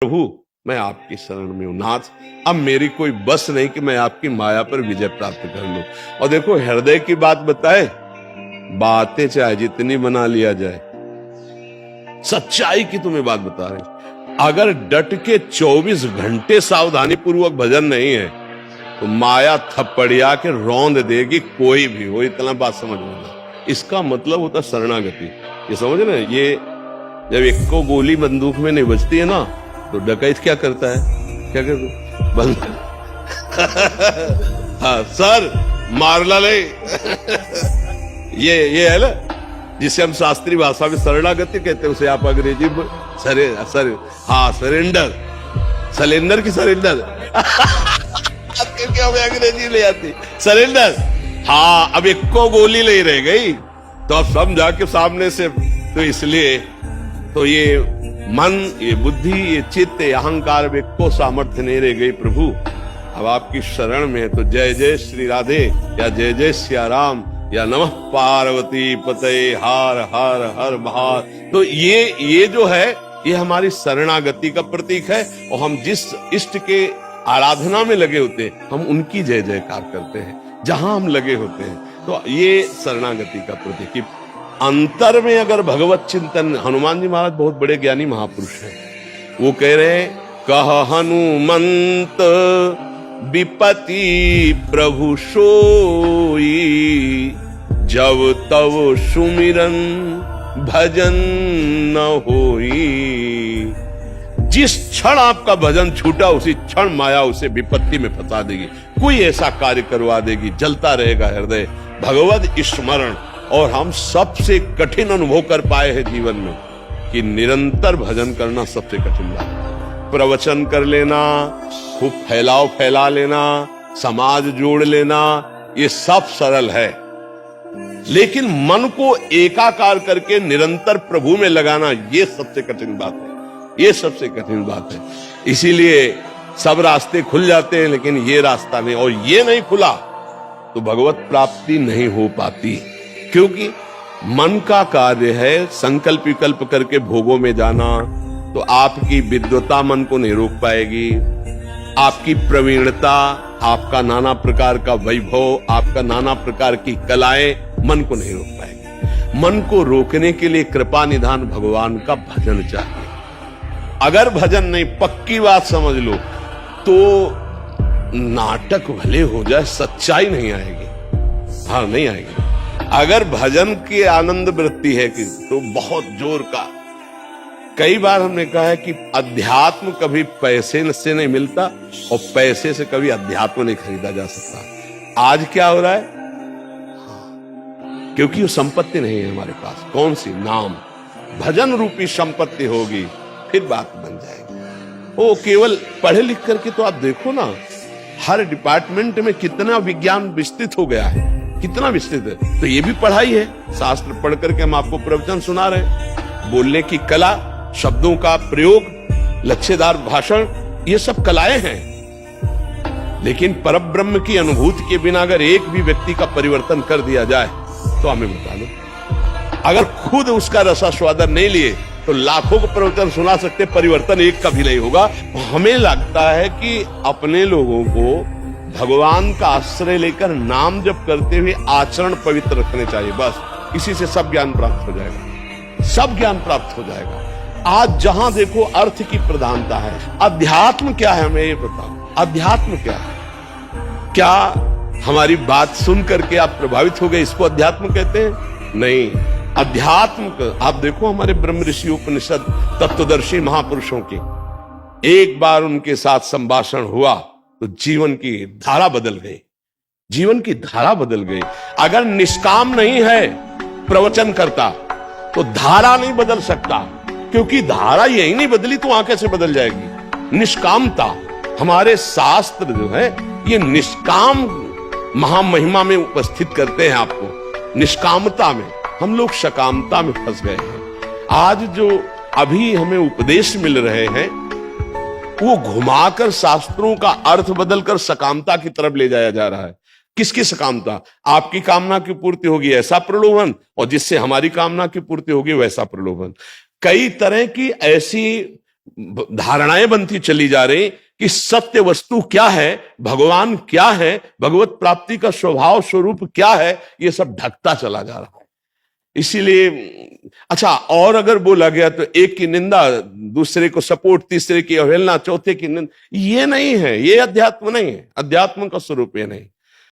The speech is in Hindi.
प्रभु मैं आपकी शरण में हूं नाथ, अब मेरी कोई बस नहीं कि मैं आपकी माया पर विजय प्राप्त कर लूं। और देखो हृदय की बात बताए, बातें चाहे जितनी बना लिया जाए, सच्चाई की तुम्हें बात बता रहे, अगर डट के 24 घंटे सावधानी पूर्वक भजन नहीं है तो माया थप्पड़िया के रौंद देगी कोई भी हो। इतना बात समझ लेना, इसका मतलब होता शरणागति। ये समझ ना, ये जब एक को गोली बंदूक में नहीं बजती है ना, तो डकैत क्या करता है, क्या करता बंद हाँ सर मार ला ले ये है ना जिसे हम शास्त्रीय भाषा में शरणागति कहते हैं, उसे आप अंग्रेजी में सरेंडर, सलेंडर की सरेंडर क्या अंग्रेजी ले आती सरेंडर। हाँ अब एक को गोली नहीं रह गई तो अब समझा के सामने से, तो इसलिए तो ये मन, ये बुद्धि, ये चित्त, ये अहंकार में को सामर्थ्य नहीं रह गई प्रभु। अब आपकी शरण में है तो जय जय श्री राधे या जय जय सिया राम या नमः पार्वती पते हार हर हर महार। तो ये जो है ये हमारी शरणागति का प्रतीक है। और हम जिस इष्ट के आराधना में लगे होते हैं हम उनकी जय जयकार करते हैं जहां हम लगे होते हैं। तो ये शरणागति का प्रतीक। अंतर में अगर भगवत चिंतन, हनुमान जी महाराज बहुत बड़े ज्ञानी महापुरुष हैं, वो कह रहे हैं कह हनुमंत विपति प्रभु सोई, जब तब सुमिरन भजन न होई। जिस क्षण आपका भजन छूटा उसी क्षण माया उसे विपत्ति में फंसा देगी, कोई ऐसा कार्य करवा देगी, जलता रहेगा हृदय भगवत स्मरण। और हम सबसे कठिन अनुभव कर पाए हैं जीवन में कि निरंतर भजन करना सबसे कठिन बात है। प्रवचन कर लेना, खूब फैला लेना, समाज जोड़ लेना, ये सब सरल है, लेकिन मन को एकाकार करके निरंतर प्रभु में लगाना ये सबसे कठिन बात है, ये सबसे कठिन बात है। इसीलिए सब रास्ते खुल जाते हैं लेकिन ये रास्ता नहीं, और ये नहीं खुला तो भगवत प्राप्ति नहीं हो पाती। क्योंकि मन का कार्य है संकल्प विकल्प करके भोगों में जाना, तो आपकी विद्वता मन को नहीं रोक पाएगी, आपकी प्रवीणता, आपका नाना प्रकार का वैभव, आपका नाना प्रकार की कलाएं मन को नहीं रोक पाएगी। मन को रोकने के लिए कृपा निधान भगवान का भजन चाहिए। अगर भजन नहीं, पक्की बात समझ लो, तो नाटक भले हो जाए सच्चाई नहीं आएगी। हाँ नहीं आएगी। अगर भजन की आनंद वृत्ति है कि तो बहुत जोर का। कई बार हमने कहा है कि अध्यात्म कभी पैसे से नहीं मिलता और पैसे से कभी अध्यात्म नहीं खरीदा जा सकता। आज क्या हो रहा है, क्योंकि वो संपत्ति नहीं है हमारे पास। कौन सी? नाम, भजन रूपी संपत्ति होगी फिर बात बन जाएगी। वो केवल पढ़े लिख करके तो आप देखो ना, हर डिपार्टमेंट में कितना विज्ञान विस्तृत हो गया है, कितना विस्तृत है। तो ये भी पढ़ाई है, शास्त्र पढ़ करके हम आपको प्रवचन सुना रहे। बोलने की कला, शब्दों का प्रयोग, लक्ष्यदार भाषण, ये सब कलाएं हैं। लेकिन परब्रह्म की अनुभूति के बिना अगर एक भी व्यक्ति का परिवर्तन कर दिया जाए तो हमें बता दो, अगर खुद उसका रसास्वादन नहीं लिए तो लाखों को प्रवचन सुना सकते, परिवर्तन एक का भी नहीं होगा। हमें लगता है कि अपने लोगों को भगवान का आश्रय लेकर नाम जप करते हुए आचरण पवित्र रखने चाहिए, बस इसी से सब ज्ञान प्राप्त हो जाएगा, सब ज्ञान प्राप्त हो जाएगा। आज जहां देखो अर्थ की प्रधानता है। अध्यात्म क्या है हमें ये बताओ, अध्यात्म क्या है? क्या हमारी बात सुन करके आप प्रभावित हो गए, इसको अध्यात्म कहते हैं? नहीं। अध्यात्म आप देखो हमारे ब्रह्म ऋषि उपनिषद तत्वदर्शी महापुरुषों के, एक बार उनके साथ संभाषण हुआ तो जीवन की धारा बदल गई, जीवन की धारा बदल गई। अगर निष्काम नहीं है प्रवचन करता तो धारा नहीं बदल सकता, क्योंकि धारा यही नहीं बदली तो आंखें से बदल जाएगी। निष्कामता, हमारे शास्त्र जो है ये निष्काम महामहिमा में उपस्थित करते हैं आपको, निष्कामता में। हम लोग सकामता में फंस गए हैं। आज जो अभी हमें उपदेश मिल रहे हैं वो घुमाकर शास्त्रों का अर्थ बदलकर सकामता की तरफ ले जाया जा रहा है। किसकी सकामता? आपकी कामना की पूर्ति होगी ऐसा प्रलोभन, और जिससे हमारी कामना की पूर्ति होगी वैसा प्रलोभन। कई तरह की ऐसी धारणाएं बनती चली जा रही कि सत्य वस्तु क्या है, भगवान क्या है, भगवत प्राप्ति का स्वभाव स्वरूप क्या है, ये सब ढकता चला जा रहा है। इसीलिए अच्छा, और अगर बोला गया तो एक की निंदा, दूसरे को सपोर्ट, तीसरे की अवहेलना, चौथे की निंदा, ये नहीं है, ये अध्यात्म नहीं है, अध्यात्म का स्वरूप ये नहीं।